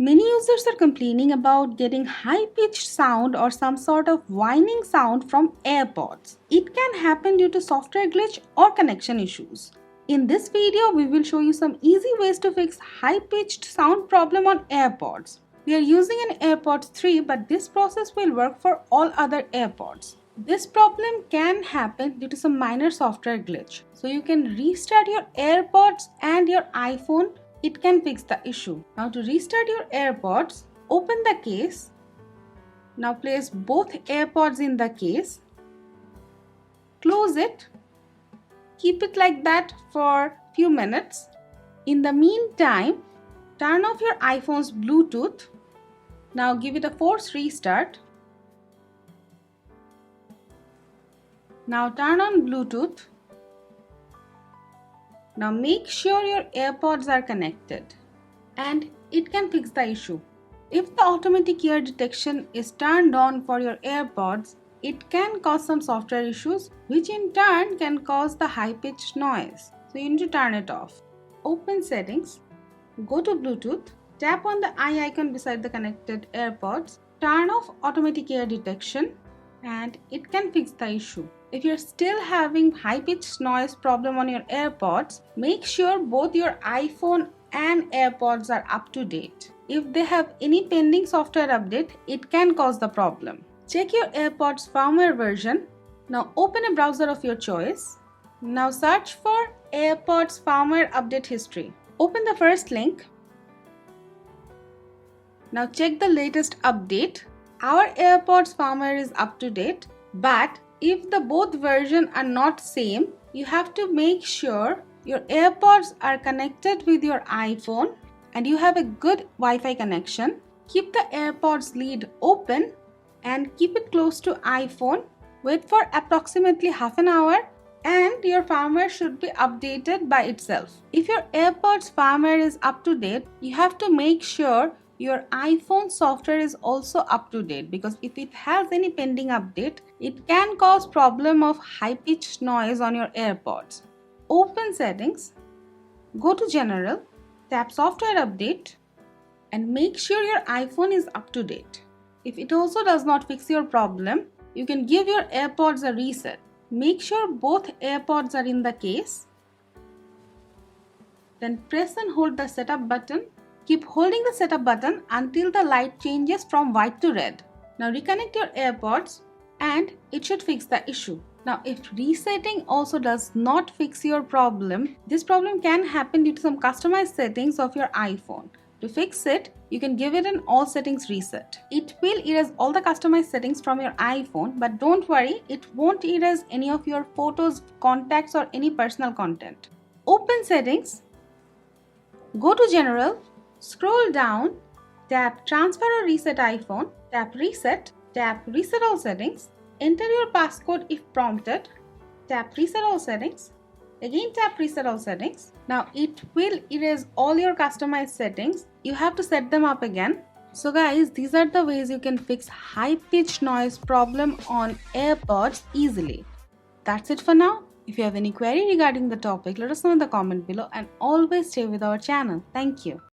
Many users are complaining about getting high-pitched sound or some sort of whining sound from AirPods. It can happen due to software glitch or connection issues. In this video, we will show you some easy ways to fix high-pitched sound problem on AirPods. We are using an AirPods 3, but this process will work for all other AirPods. This problem can happen due to some minor software glitch. So you can restart your AirPods and your iPhone. It can fix the issue. Now to restart your AirPods, open the case. Now place both AirPods in the case. Close it. Keep it like that for few minutes. In the meantime, turn off your iPhone's Bluetooth. Now give it a force restart. Now turn on Bluetooth. Now make sure your AirPods are connected and it can fix the issue. If the automatic ear detection is turned on for your AirPods, it can cause some software issues which in turn can cause the high-pitched noise. So you need to turn it off. Open settings, go to Bluetooth, tap on the eye icon beside the connected AirPods, turn off automatic ear detection and it can fix the issue. If you're still having high-pitched noise problem on your AirPods, make sure both your iPhone and AirPods are up to date. If they have any pending software update, it can cause the problem. Check your AirPods firmware version. Now open a browser of your choice. Now search for AirPods firmware update history. Open the first link. Now check the latest update. Our AirPods firmware is up to date, but if the both versions are not same, you have to make sure your AirPods are connected with your iPhone and you have a good Wi-Fi connection. Keep the AirPods lead open and keep it close to iPhone. Wait for approximately half an hour and your firmware should be updated by itself. If your AirPods firmware is up to date, you have to make sure your iPhone software is also up to date, because if it has any pending update, it can cause problem of high-pitched noise on your AirPods. Open settings, go to general, tap software update and make sure your iPhone is up to date. If it also does not fix your problem, you can give your AirPods a reset. Make sure both AirPods are in the case. Then press and hold the setup button. Keep holding the setup button until the light changes from white to red. Now reconnect your AirPods and it should fix the issue. Now if resetting also does not fix your problem, this problem can happen due to some customized settings of your iPhone. To fix it, you can give it an all settings reset. It will erase all the customized settings from your iPhone, but don't worry, it won't erase any of your photos, contacts or any personal content. Open settings, go to general, scroll down, tap transfer or reset iPhone, tap reset all settings, enter your passcode if prompted, tap reset all settings, again tap reset all settings. Now it will erase all your customized settings. You have to set them up again. So guys, these are the ways you can fix high-pitched noise problem on AirPods easily. That's it for now. If you have any query regarding the topic, let us know in the comment below and always stay with our channel. Thank you.